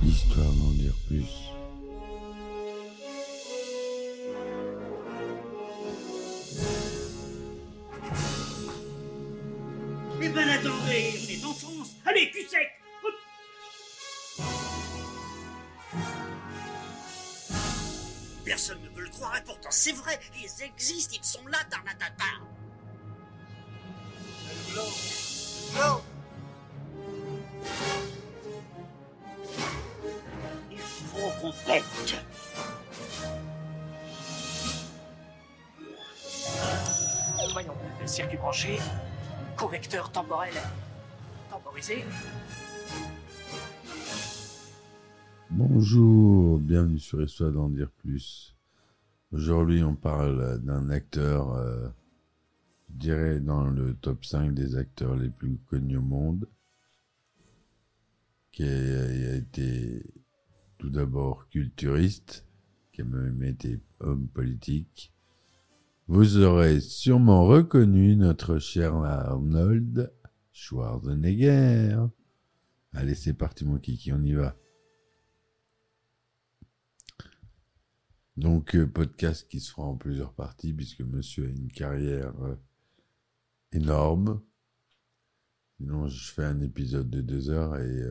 Histoire d'en dire plus. Eh ben attendez, on est en France. Allez, cul sec. Hop. Personne ne peut le croire et pourtant c'est vrai, ils existent, ils sont là, tarnatata. Le blanc. Il faut qu'on pète. Voyons, circuit branché, correcteur temporel temporisé. Bonjour, bienvenue sur Histoire d'en dire plus. Aujourd'hui, on parle d'un acteur, je dirais dans le top 5 des acteurs les plus connus au monde, qui a été tout d'abord culturiste, qui a même été homme politique. Vous aurez sûrement reconnu notre cher Arnold Schwarzenegger. Allez, c'est parti mon kiki, on y va. Donc, podcast qui se fera en plusieurs parties, puisque monsieur a une carrière énorme. Sinon, je fais un épisode de 2 heures, et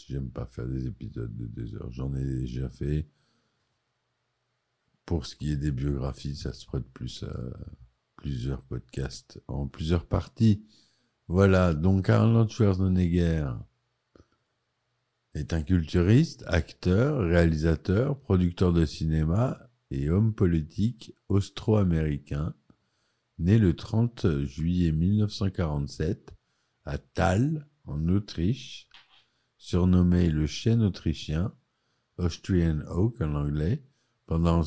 j'aime pas faire des épisodes de 2 heures. J'en ai déjà fait. Pour ce qui est des biographies, ça se prête plus à plusieurs podcasts en plusieurs parties. Voilà, donc Arnold Schwarzenegger est un culturiste, acteur, réalisateur, producteur de cinéma et homme politique austro-américain, né le 30 juillet 1947 à Thal, en Autriche, surnommé le chêne autrichien, Austrian Oak en anglais, pendant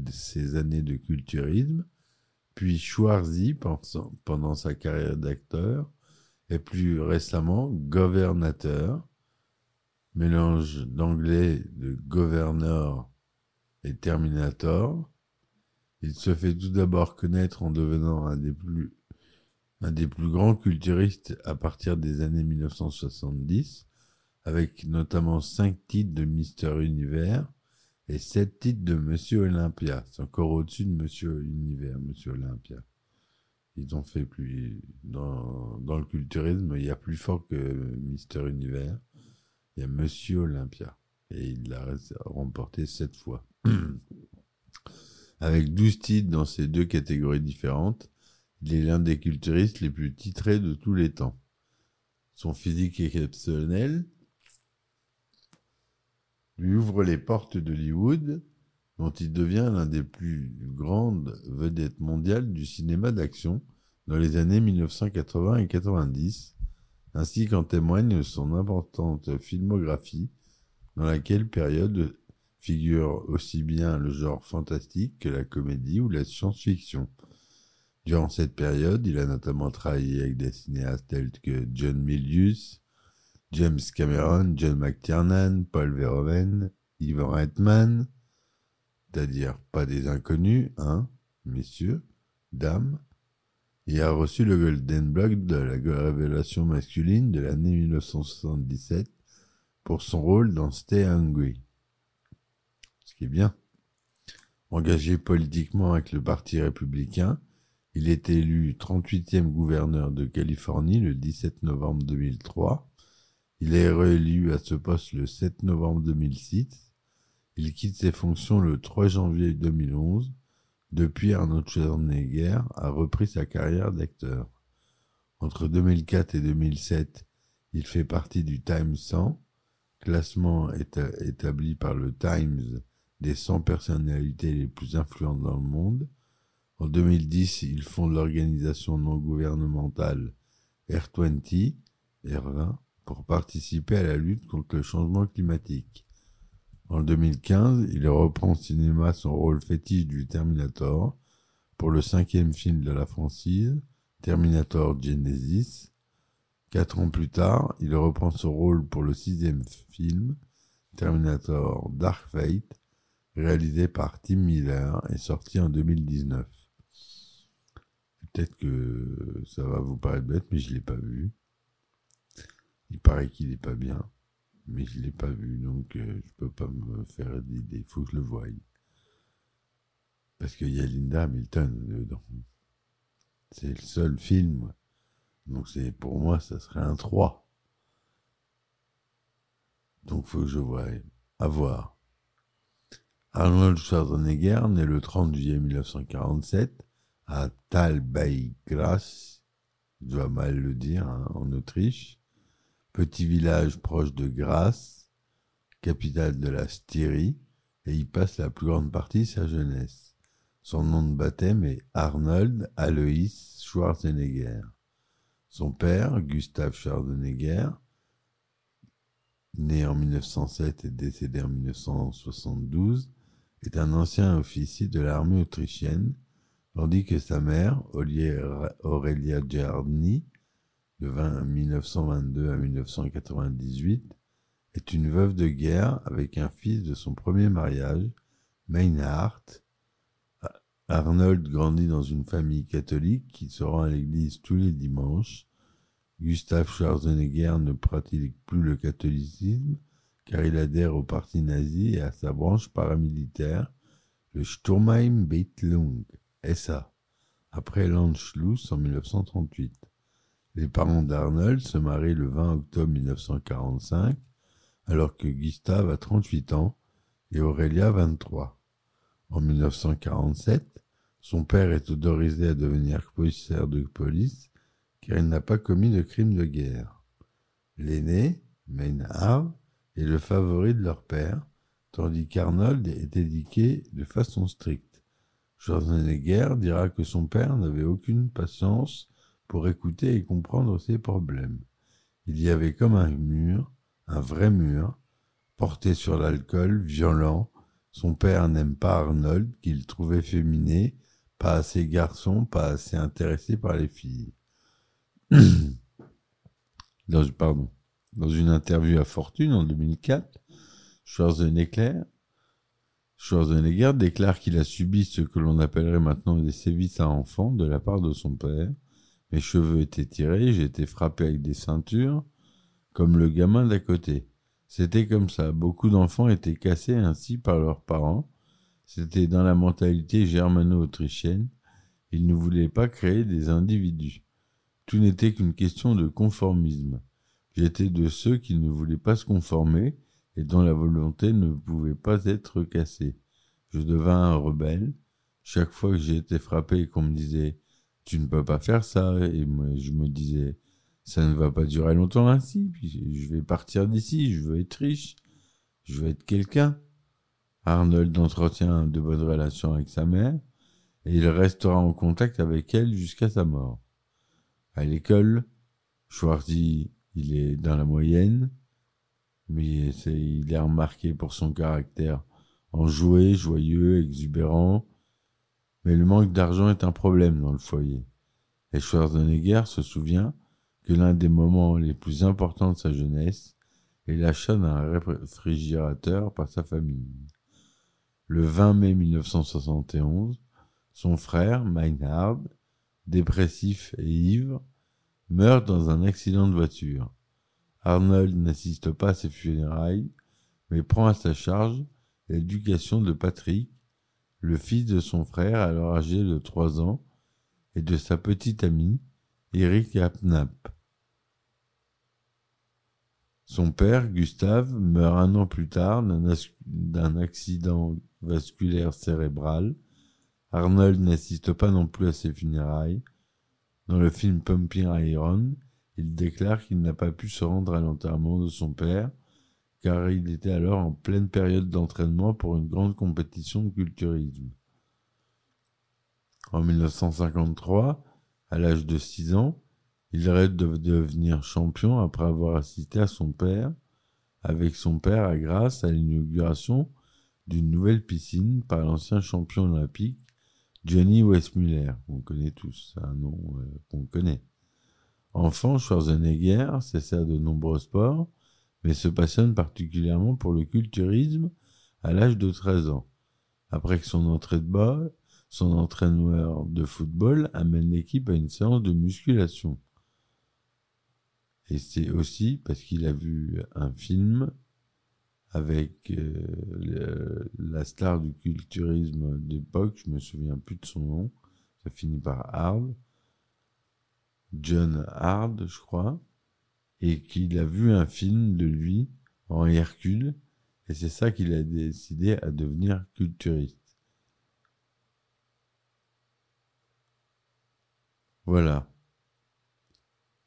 ses années de culturisme, puis Schwarzy pendant sa carrière d'acteur, et plus récemment gouverneur, mélange d'anglais de governor et terminator. Il se fait tout d'abord connaître en devenant un des plus grands culturistes à partir des années 1970, avec notamment 5 titres de Mister Univers, et 7 titres de Monsieur Olympia. C'est encore au-dessus de Monsieur Univers, Monsieur Olympia. Ils ont fait plus... Dans le culturisme, il y a plus fort que Mister Univers. Il y a Monsieur Olympia. Et il l'a remporté 7 fois. Avec 12 titres dans ces 2 catégories différentes, il est l'un des culturistes les plus titrés de tous les temps. Son physique exceptionnel lui ouvre les portes d'Hollywood, dont il devient l'un des plus grandes vedettes mondiales du cinéma d'action dans les années 1980 et 90, ainsi qu'en témoigne son importante filmographie, dans laquelle période figure aussi bien le genre fantastique que la comédie ou la science-fiction. Durant cette période, il a notamment travaillé avec des cinéastes tels que John Milius, James Cameron, John McTiernan, Paul Verhoeven, Ivan Reitman, c'est-à-dire pas des inconnus, hein, messieurs, dames. Il a reçu le Golden Globe de la révélation masculine de l'année 1977 pour son rôle dans Stay Hungry. Ce qui est bien. Engagé politiquement avec le Parti républicain, il est élu 38e gouverneur de Californie le 17 novembre 2003. Il est réélu à ce poste le 7 novembre 2006. Il quitte ses fonctions le 3 janvier 2011. Depuis, Arnold Schwarzenegger a repris sa carrière d'acteur. Entre 2004 et 2007, il fait partie du Time 100, classement établi par le Times des 100 personnalités les plus influentes dans le monde. En 2010, il fonde l'organisation non gouvernementale R20, R20, pour participer à la lutte contre le changement climatique. En 2015, il reprend au cinéma son rôle fétiche du Terminator pour le 5e film de la franchise, Terminator Genesis. 4 ans plus tard, il reprend son rôle pour le 6e film, Terminator Dark Fate, réalisé par Tim Miller et sorti en 2019. Peut-être que ça va vous paraître bête, mais je ne l'ai pas vu. Il paraît qu'il n'est pas bien. mais je l'ai pas vu, donc je peux pas me faire d'idée. Il faut que je le voie. Parce qu'il y a Linda Hamilton dedans. C'est le seul film. Donc pour moi, ça serait un 3. Donc faut que je voie. À voir. Arnold Schwarzenegger, né le 30 juillet 1947 à Thalbeiggräs, je dois mal le dire, hein, en Autriche, petit village proche de Graz, capitale de la Styrie, et y passe la plus grande partie de sa jeunesse. Son nom de baptême est Arnold Alois Schwarzenegger. Son père, Gustav Schwarzenegger, né en 1907 et décédé en 1972, est un ancien officier de l'armée autrichienne, tandis que sa mère, Aurelia Giardini, de 1922 à 1998, est une veuve de guerre avec un fils de son premier mariage, Meinhard. Arnold grandit dans une famille catholique qui se rend à l'église tous les dimanches. Gustav Schwarzenegger ne pratique plus le catholicisme car il adhère au parti nazi et à sa branche paramilitaire, le Sturmabteilung, SA, après l'Anschluss en 1938. Les parents d'Arnold se marient le 20 octobre 1945, alors que Gustav a 38 ans et Aurelia 23. En 1947, son père est autorisé à devenir commissaire de police car il n'a pas commis de crime de guerre. L'aîné, Meinhard, est le favori de leur père, tandis qu'Arnold est éduqué de façon stricte. Schwarzenegger dira que son père n'avait aucune patience pour écouter et comprendre ses problèmes. Il y avait comme un mur, un vrai mur, porté sur l'alcool, violent. Son père n'aime pas Arnold, qu'il trouvait féminé, pas assez garçon, pas assez intéressé par les filles. Dans une interview à Fortune en 2004, Schwarzenegger déclare qu'il a subi ce que l'on appellerait maintenant des sévices à enfants de la part de son père. Mes cheveux étaient tirés, j'étais frappé avec des ceintures, comme le gamin d'à côté. C'était comme ça, beaucoup d'enfants étaient cassés ainsi par leurs parents. C'était dans la mentalité germano-autrichienne. Ils ne voulaient pas créer des individus. Tout n'était qu'une question de conformisme. J'étais de ceux qui ne voulaient pas se conformer et dont la volonté ne pouvait pas être cassée. Je devins un rebelle. Chaque fois que j'ai été frappé et qu'on me disait « Tu ne peux pas faire ça », et moi, je me disais « Ça ne va pas durer longtemps ainsi, puis je vais partir d'ici, je veux être riche, je veux être quelqu'un ». Arnold entretient de bonnes relations avec sa mère et il restera en contact avec elle jusqu'à sa mort. À l'école, Schwarzy, il est dans la moyenne, mais il est remarqué pour son caractère enjoué, joyeux, exubérant. Mais le manque d'argent est un problème dans le foyer. Et Schwarzenegger se souvient que l'un des moments les plus importants de sa jeunesse est l'achat d'un réfrigérateur par sa famille. Le 20 mai 1971, son frère, Meinhard, dépressif et ivre, meurt dans un accident de voiture. Arnold n'assiste pas à ses funérailles, mais prend à sa charge l'éducation de Patrick, le fils de son frère alors âgé de 3 ans, et de sa petite amie, Eric Knapp. Son père, Gustav, meurt 1 an plus tard d'un accident vasculaire cérébral. Arnold n'assiste pas non plus à ses funérailles. Dans le film Pumping Iron, il déclare qu'il n'a pas pu se rendre à l'enterrement de son père, car il était alors en pleine période d'entraînement pour une grande compétition de culturisme. En 1953, à l'âge de 6 ans, il rêve de devenir champion après avoir assisté à avec son père à Grasse à l'inauguration d'une nouvelle piscine par l'ancien champion olympique Johnny Weissmuller. On connaît tous, c'est un nom qu'on connaît. Enfant, Schwarzenegger s'essaie de nombreux sports, mais se passionne particulièrement pour le culturisme à l'âge de 13 ans. Après que son entraîneur de football amène l'équipe à une séance de musculation. Et c'est aussi parce qu'il a vu un film avec la star du culturisme d'époque, je me souviens plus de son nom, ça finit par Hard, John Hard, je crois, et qu'il a vu un film de lui en Hercule, et c'est ça qu'il a décidé à devenir culturiste. Voilà.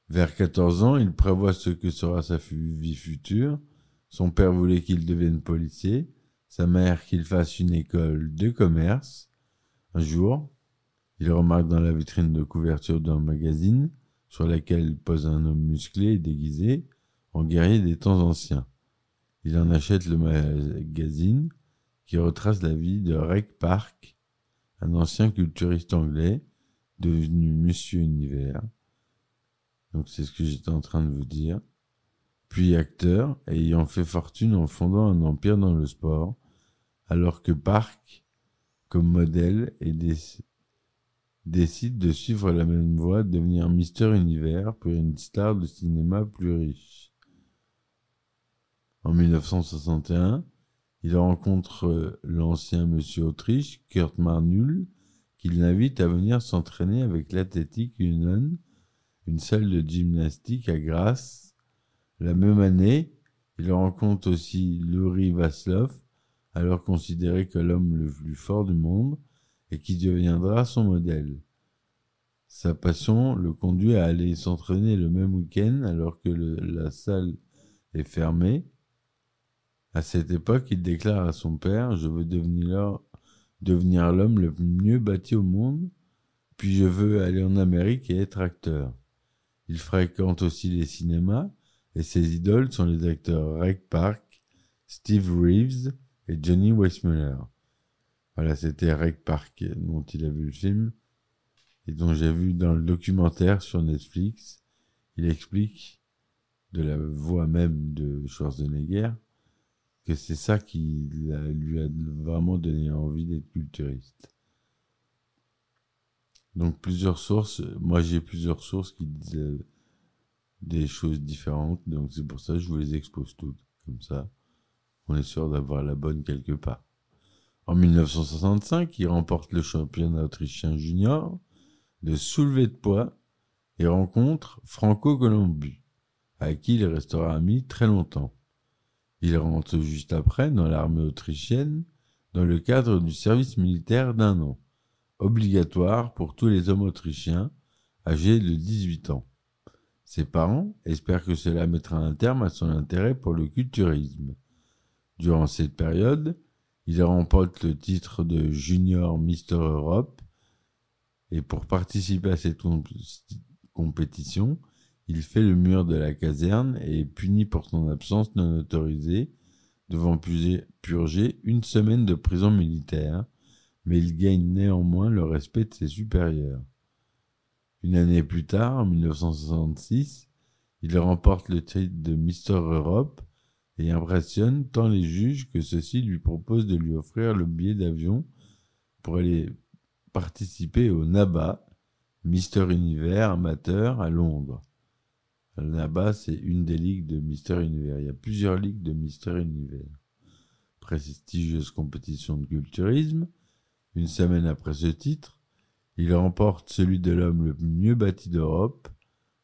Vers 14 ans, il prévoit ce que sera sa vie future. Son père voulait qu'il devienne policier, sa mère qu'il fasse une école de commerce. Un jour, il remarque dans la vitrine de couverture d'un magazine, sur laquelle pose un homme musclé et déguisé, en guerrier des temps anciens. Il en achète le magazine, qui retrace la vie de Reg Park, un ancien culturiste anglais, devenu Monsieur Univers. Donc c'est ce que j'étais en train de vous dire. Puis acteur, ayant fait fortune en fondant un empire dans le sport, alors que Park, comme modèle, décide de suivre la même voie, de devenir Mister Univers pour une star de cinéma plus riche. En 1961, il rencontre l'ancien Monsieur Autriche, Kurt Marnul, qui l'invite à venir s'entraîner avec l'Athletic Union, une salle de gymnastique à Grasse. La même année, il rencontre aussi Louri Vaslov, alors considéré comme l'homme le plus fort du monde, et qui deviendra son modèle. Sa passion le conduit à aller s'entraîner le même week-end alors que la salle est fermée. À cette époque, il déclare à son père « Je veux devenir l'homme le mieux bâti au monde, puis je veux aller en Amérique et être acteur. » Il fréquente aussi les cinémas, et ses idoles sont les acteurs Reg Park, Steve Reeves et Johnny Weissmuller. Voilà, c'était Reg Park dont il a vu le film, et dont j'ai vu dans le documentaire sur Netflix. Il explique, de la voix même de Schwarzenegger, que c'est ça qui lui a vraiment donné envie d'être culturiste. Donc plusieurs sources, moi j'ai plusieurs sources qui disent des choses différentes, donc c'est pour ça que je vous les expose toutes, comme ça on est sûr d'avoir la bonne quelque part. En 1965, il remporte le championnat autrichien junior de soulevé de poids et rencontre Franco Colombu, avec qui il restera ami très longtemps. Il rentre juste après dans l'armée autrichienne dans le cadre du service militaire d'1 an, obligatoire pour tous les hommes autrichiens âgés de 18 ans. Ses parents espèrent que cela mettra un terme à son intérêt pour le culturisme. Durant cette période, il remporte le titre de Junior Mister Europe et pour participer à cette compétition, il fait le mur de la caserne et est puni pour son absence non autorisée, devant purger 1 semaine de prison militaire, mais il gagne néanmoins le respect de ses supérieurs. Une année plus tard, en 1966, il remporte le titre de Mister Europe et impressionne tant les juges que ceux-ci lui proposent de lui offrir le billet d'avion pour aller participer au NABA, Mister Univers amateur à Londres. Le NABA, c'est une des ligues de Mister Univers. Il y a plusieurs ligues de Mister Univers. Prestigieuse compétition de culturisme. Une semaine après ce titre, il remporte celui de l'homme le mieux bâti d'Europe,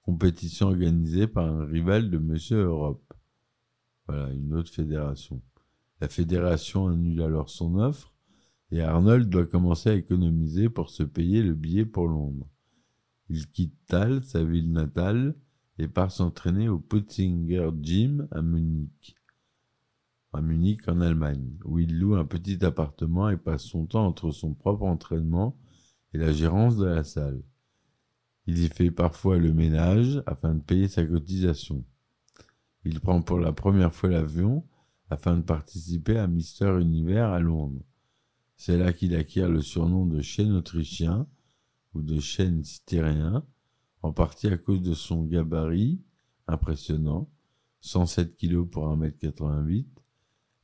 compétition organisée par un rival de Monsieur Europe. Voilà, une autre fédération. La fédération annule alors son offre et Arnold doit commencer à économiser pour se payer le billet pour Londres. Il quitte Thal, sa ville natale, et part s'entraîner au Putzinger Gym à Munich, en Allemagne, où il loue un petit appartement et passe son temps entre son propre entraînement et la gérance de la salle. Il y fait parfois le ménage afin de payer sa cotisation. Il prend pour la première fois l'avion afin de participer à Mister Univers à Londres. C'est là qu'il acquiert le surnom de chêne autrichien ou de chêne styrien, en partie à cause de son gabarit impressionnant, 107 kg pour 1m88,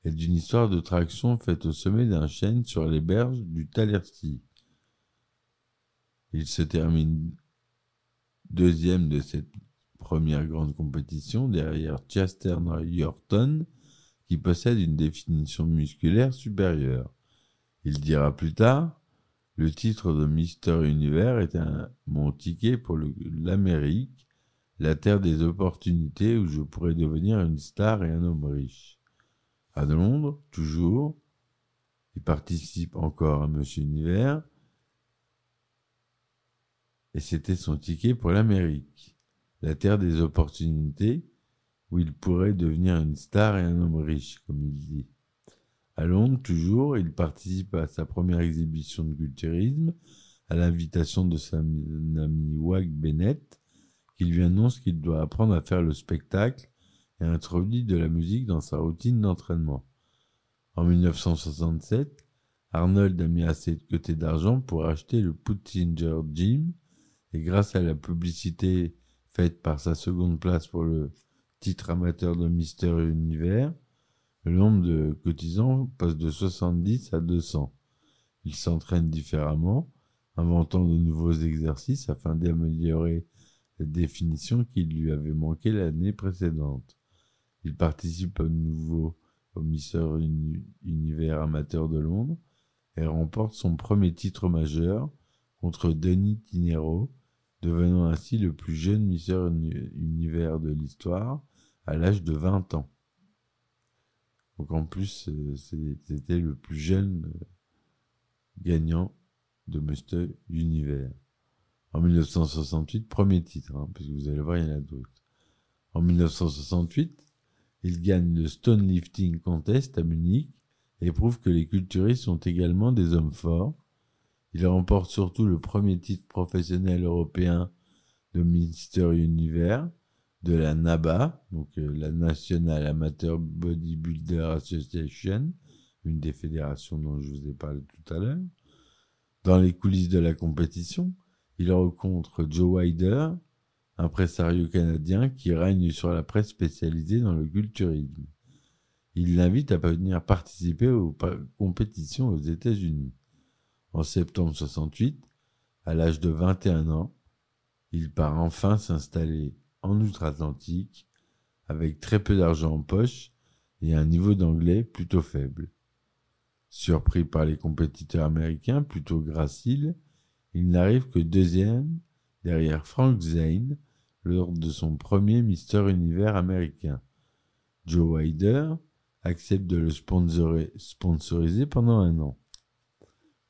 et d'une histoire de traction faite au sommet d'un chêne sur les berges du Tallersee. Il se termine 2e de cette première grande compétition derrière Chester Norton, qui possède une définition musculaire supérieure. Il dira plus tard, le titre de Mister Univers est mon ticket pour l'Amérique, la terre des opportunités où je pourrais devenir une star et un homme riche. À Londres, toujours, il participe encore à Monsieur Univers, et c'était son ticket pour l'Amérique, la terre des opportunités où il pourrait devenir une star et un homme riche, comme il dit. À Londres, toujours, il participe à sa première exhibition de culturisme, à l'invitation de son ami Wag Bennett, qui lui annonce qu'il doit apprendre à faire le spectacle et introduit de la musique dans sa routine d'entraînement. En 1967, Arnold a mis assez de côté d'argent pour acheter le Puttinger Gym, et grâce à la publicité faite par sa seconde place pour le titre amateur de Mister Univers, le nombre de cotisants passe de 70 à 200. Il s'entraîne différemment, inventant de nouveaux exercices afin d'améliorer la définition qui lui avait manqué l'année précédente. Il participe à nouveau au Mister Univers amateur de Londres et remporte son premier titre majeur contre Denis Tinero, devenant ainsi le plus jeune Mister Univers de l'histoire à l'âge de 20 ans. Donc en plus, c'était le plus jeune gagnant de Mister Univers. En 1968, premier titre, puisque vous allez voir, il y en a d'autres. En 1968, il gagne le Stone Lifting Contest à Munich et prouve que les culturistes sont également des hommes forts. Il remporte surtout le premier titre professionnel européen de Mister Univers, de la NABA, donc la National Amateur Bodybuilder Association, une des fédérations dont je vous ai parlé tout à l'heure. Dans les coulisses de la compétition, il rencontre Joe Weider, impresario canadien qui règne sur la presse spécialisée dans le culturisme. Il l'invite à venir participer aux compétitions aux États-Unis. En septembre 68, à l'âge de 21 ans, il part enfin s'installer en Outre-Atlantique avec très peu d'argent en poche et un niveau d'anglais plutôt faible. Surpris par les compétiteurs américains plutôt graciles, il n'arrive que deuxième derrière Frank Zane lors de son premier Mister Univers américain. Joe Weider accepte de le sponsoriser pendant 1 an.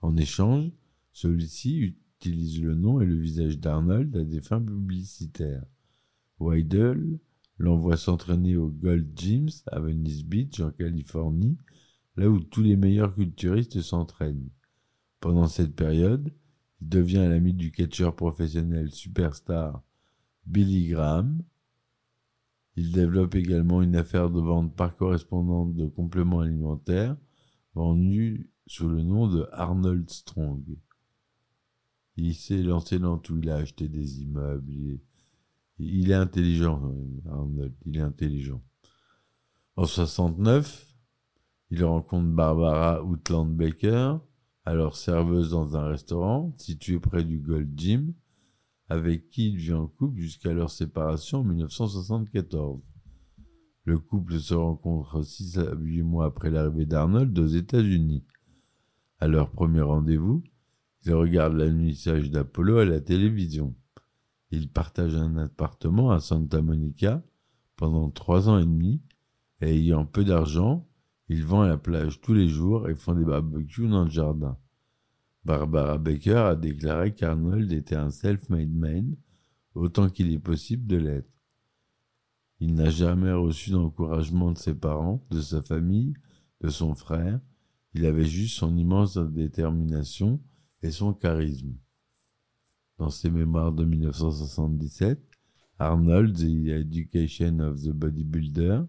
En échange, celui-ci utilise le nom et le visage d'Arnold à des fins publicitaires. Weider l'envoie s'entraîner au Gold Gyms à Venice Beach en Californie, là où tous les meilleurs culturistes s'entraînent. Pendant cette période, il devient l'ami du catcheur professionnel superstar Billy Graham. Il développe également une affaire de vente par correspondance de compléments alimentaires vendus sous le nom de Arnold Strong. Il s'est lancé dans tout, il a acheté des immeubles, il est intelligent, Arnold, il est intelligent. En 69, il rencontre Barbara Outland Baker, alors serveuse dans un restaurant situé près du Gold Gym, avec qui il vit en couple jusqu'à leur séparation en 1974. Le couple se rencontre 6 à 8 mois après l'arrivée d'Arnold aux États-Unis. À leur premier rendez-vous, ils regardent l'alunissage d'Apollo à la télévision. Ils partagent un appartement à Santa Monica pendant 3 ans et demi, et ayant peu d'argent, ils vont à la plage tous les jours et font des barbecues dans le jardin. Barbara Baker a déclaré qu'Arnold était un self-made man, autant qu'il est possible de l'être. Il n'a jamais reçu d'encouragement de ses parents, de sa famille, de son frère. Il avait juste son immense détermination et son charisme. Dans ses mémoires de 1977, Arnold, The Education of the Bodybuilder,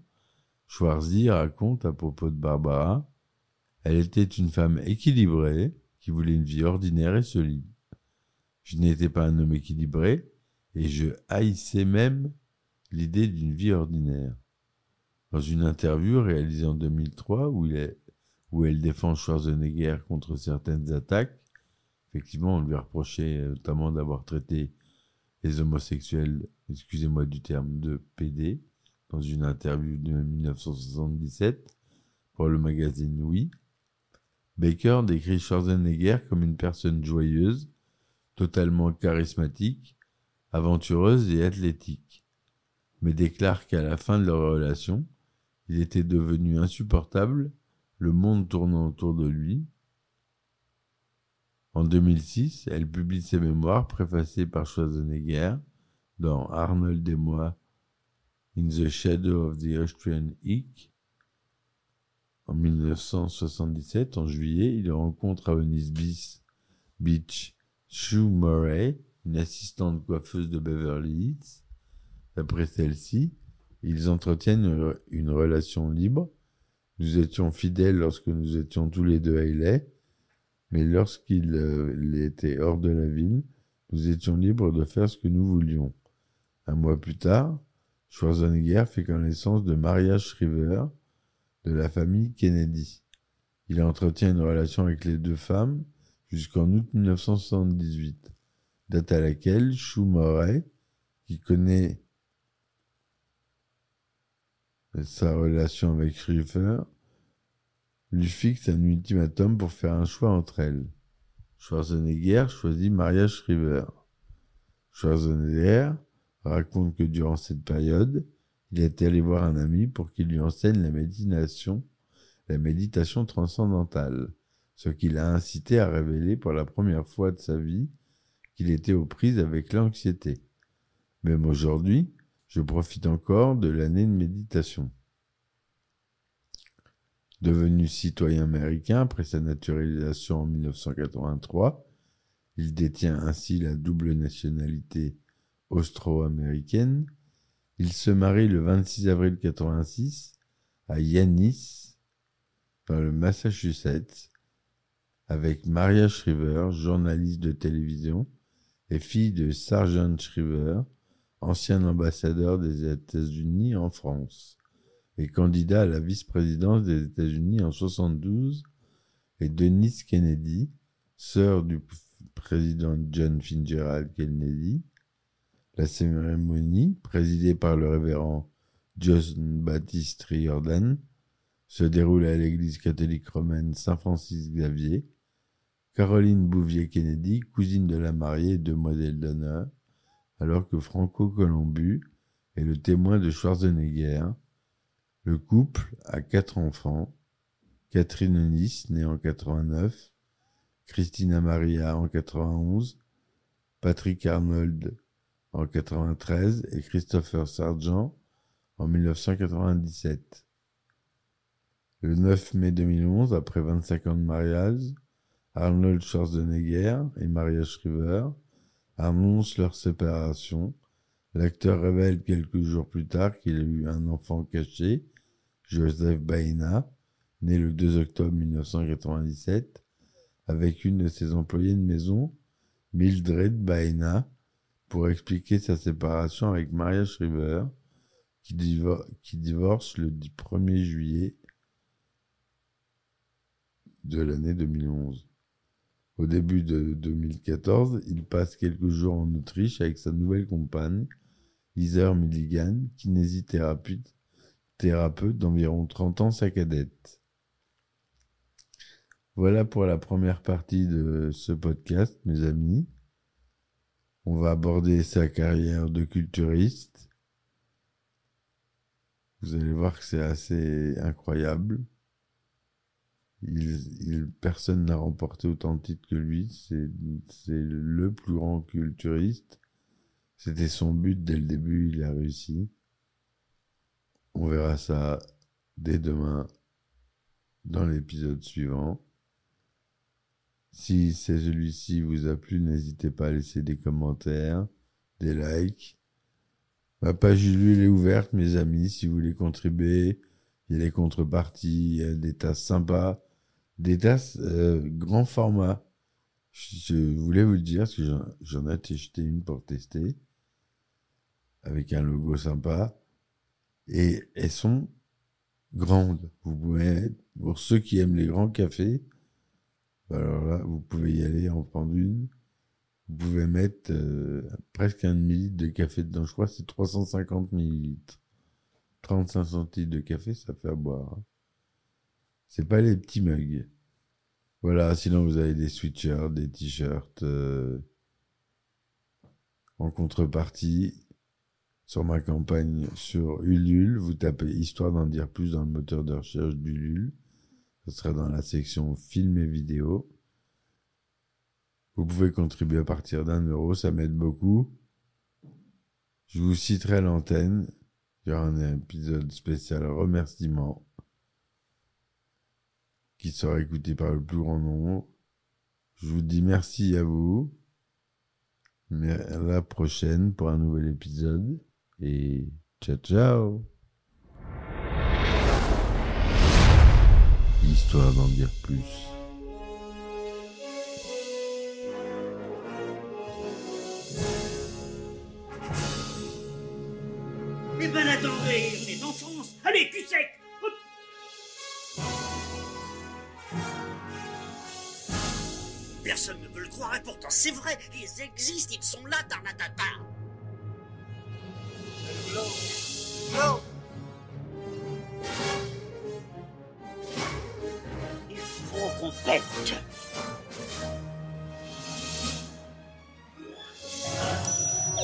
Schwarzy raconte à propos de Barbara, elle était une femme équilibrée qui voulait une vie ordinaire et solide. Je n'étais pas un homme équilibré et je haïssais même l'idée d'une vie ordinaire. Dans une interview réalisée en 2003 où elle défend Schwarzenegger contre certaines attaques, effectivement on lui a reproché notamment d'avoir traité les homosexuels, excusez-moi du terme, de PD, dans une interview de 1977 pour le magazine Oui. Baker décrit Schwarzenegger comme une personne joyeuse, totalement charismatique, aventureuse et athlétique, mais déclare qu'à la fin de leur relation, il était devenu insupportable, le monde tournant autour de lui. En 2006, elle publie ses mémoires préfacées par Schwarzenegger dans Arnold et moi, In the Shadow of the Austrian Hick. En 1977, en juillet, il rencontre à Venice Beach Sue Murray, une assistante coiffeuse de Beverly Hills. D'après celle-ci, ils entretiennent une relation libre. Nous étions fidèles lorsque nous étions tous les deux à LA, mais lorsqu'il était hors de la ville, nous étions libres de faire ce que nous voulions. Un mois plus tard, Schwarzenegger fait connaissance de Maria Shriver, de la famille Kennedy. Il entretient une relation avec les deux femmes jusqu'en août 1978, date à laquelle Sue Murray, qui connaît sa relation avec Shriver, lui fixe un ultimatum pour faire un choix entre elles. Schwarzenegger choisit Maria Shriver. Schwarzenegger raconte que durant cette période, il est allé voir un ami pour qu'il lui enseigne la méditation transcendantale, ce qui l'a incité à révéler pour la première fois de sa vie qu'il était aux prises avec l'anxiété. Même aujourd'hui, je profite encore de l'année de méditation. Devenu citoyen américain après sa naturalisation en 1983, il détient ainsi la double nationalité austro-américaine. Il se marie le 26 avril 1986 à Yannis, dans le Massachusetts, avec Maria Shriver, journaliste de télévision et fille de Sargent Shriver, ancien ambassadeur des États-Unis en France, et candidat à la vice-présidence des États-Unis en 1972, et Denise Kennedy, sœur du président John Fitzgerald Kennedy. La cérémonie, présidée par le révérend John Baptiste Riordan, se déroule à l'église catholique romaine Saint-Francis-Xavier. Caroline Bouvier-Kennedy, cousine de la mariée et demoiselle d'honneur, alors que Franco Colombu est le témoin de Schwarzenegger. Le couple a 4 enfants, Catherine Onnis, née en 89, Christina Maria en 91, Patrick Arnold en 93 et Christopher Sargent en 1997. Le 9 mai 2011, après 25 ans de mariage, Arnold Schwarzenegger et Maria Shriver annoncent leur séparation. L'acteur révèle quelques jours plus tard qu'il a eu un enfant caché, Joseph Baena, né le 2 octobre 1997, avec une de ses employées de maison, Mildred Baena, pour expliquer sa séparation avec Maria Shriver, qui divorce le 1er juillet de l'année 2011. Au début de 2014, il passe quelques jours en Autriche avec sa nouvelle compagne, Heather Milligan, kinésithérapeute d'environ 30 ans, sa cadette. Voilà pour la première partie de ce podcast, mes amis. On va aborder sa carrière de culturiste. Vous allez voir que c'est assez incroyable. Personne n'a remporté autant de titres que lui. C'est le plus grand culturiste. C'était son but dès le début, il a réussi. On verra ça dès demain dans l'épisode suivant. Si celui-ci vous a plu, n'hésitez pas à laisser des commentaires, des likes. Ma page Ulule est ouverte, mes amis, si vous voulez contribuer. Il y a les contreparties, il y a des tasses sympas, des tasses grand format. Je voulais vous le dire, parce que j'en ai acheté une pour tester, avec un logo sympa. Et elles sont grandes. Vous pouvez, pour ceux qui aiment les grands cafés, alors là, vous pouvez y aller en prendre une. Vous pouvez mettre presque 1 demi-litre de café dedans. Je crois que c'est 350 millilitres. 35 centilitres de café, ça fait à boire. Hein. C'est pas les petits mugs. Voilà, sinon vous avez des sweatshirts, des t-shirts. En contrepartie, sur ma campagne sur Ulule, vous tapez Histoire d'en dire plus dans le moteur de recherche d'Ulule. Ce sera dans la section films et vidéos. Vous pouvez contribuer à partir d'1 €, ça m'aide beaucoup. Je vous citerai à l'antenne. Il y aura un épisode spécial remerciement qui sera écouté par le plus grand nombre. Je vous dis merci à vous. Mais à la prochaine pour un nouvel épisode. Et ciao ciao. Histoire d'en dire plus. Eh ben attendez, on est en France. Allez, cul sec. Hop. Personne ne veut le croire et pourtant c'est vrai, ils existent, ils sont là, Tarnatata. Non. Il faut qu'on pète.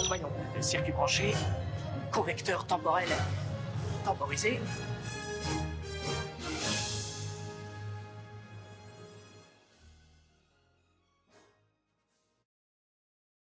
Voyons, circuit branché, correcteur temporel temporisé.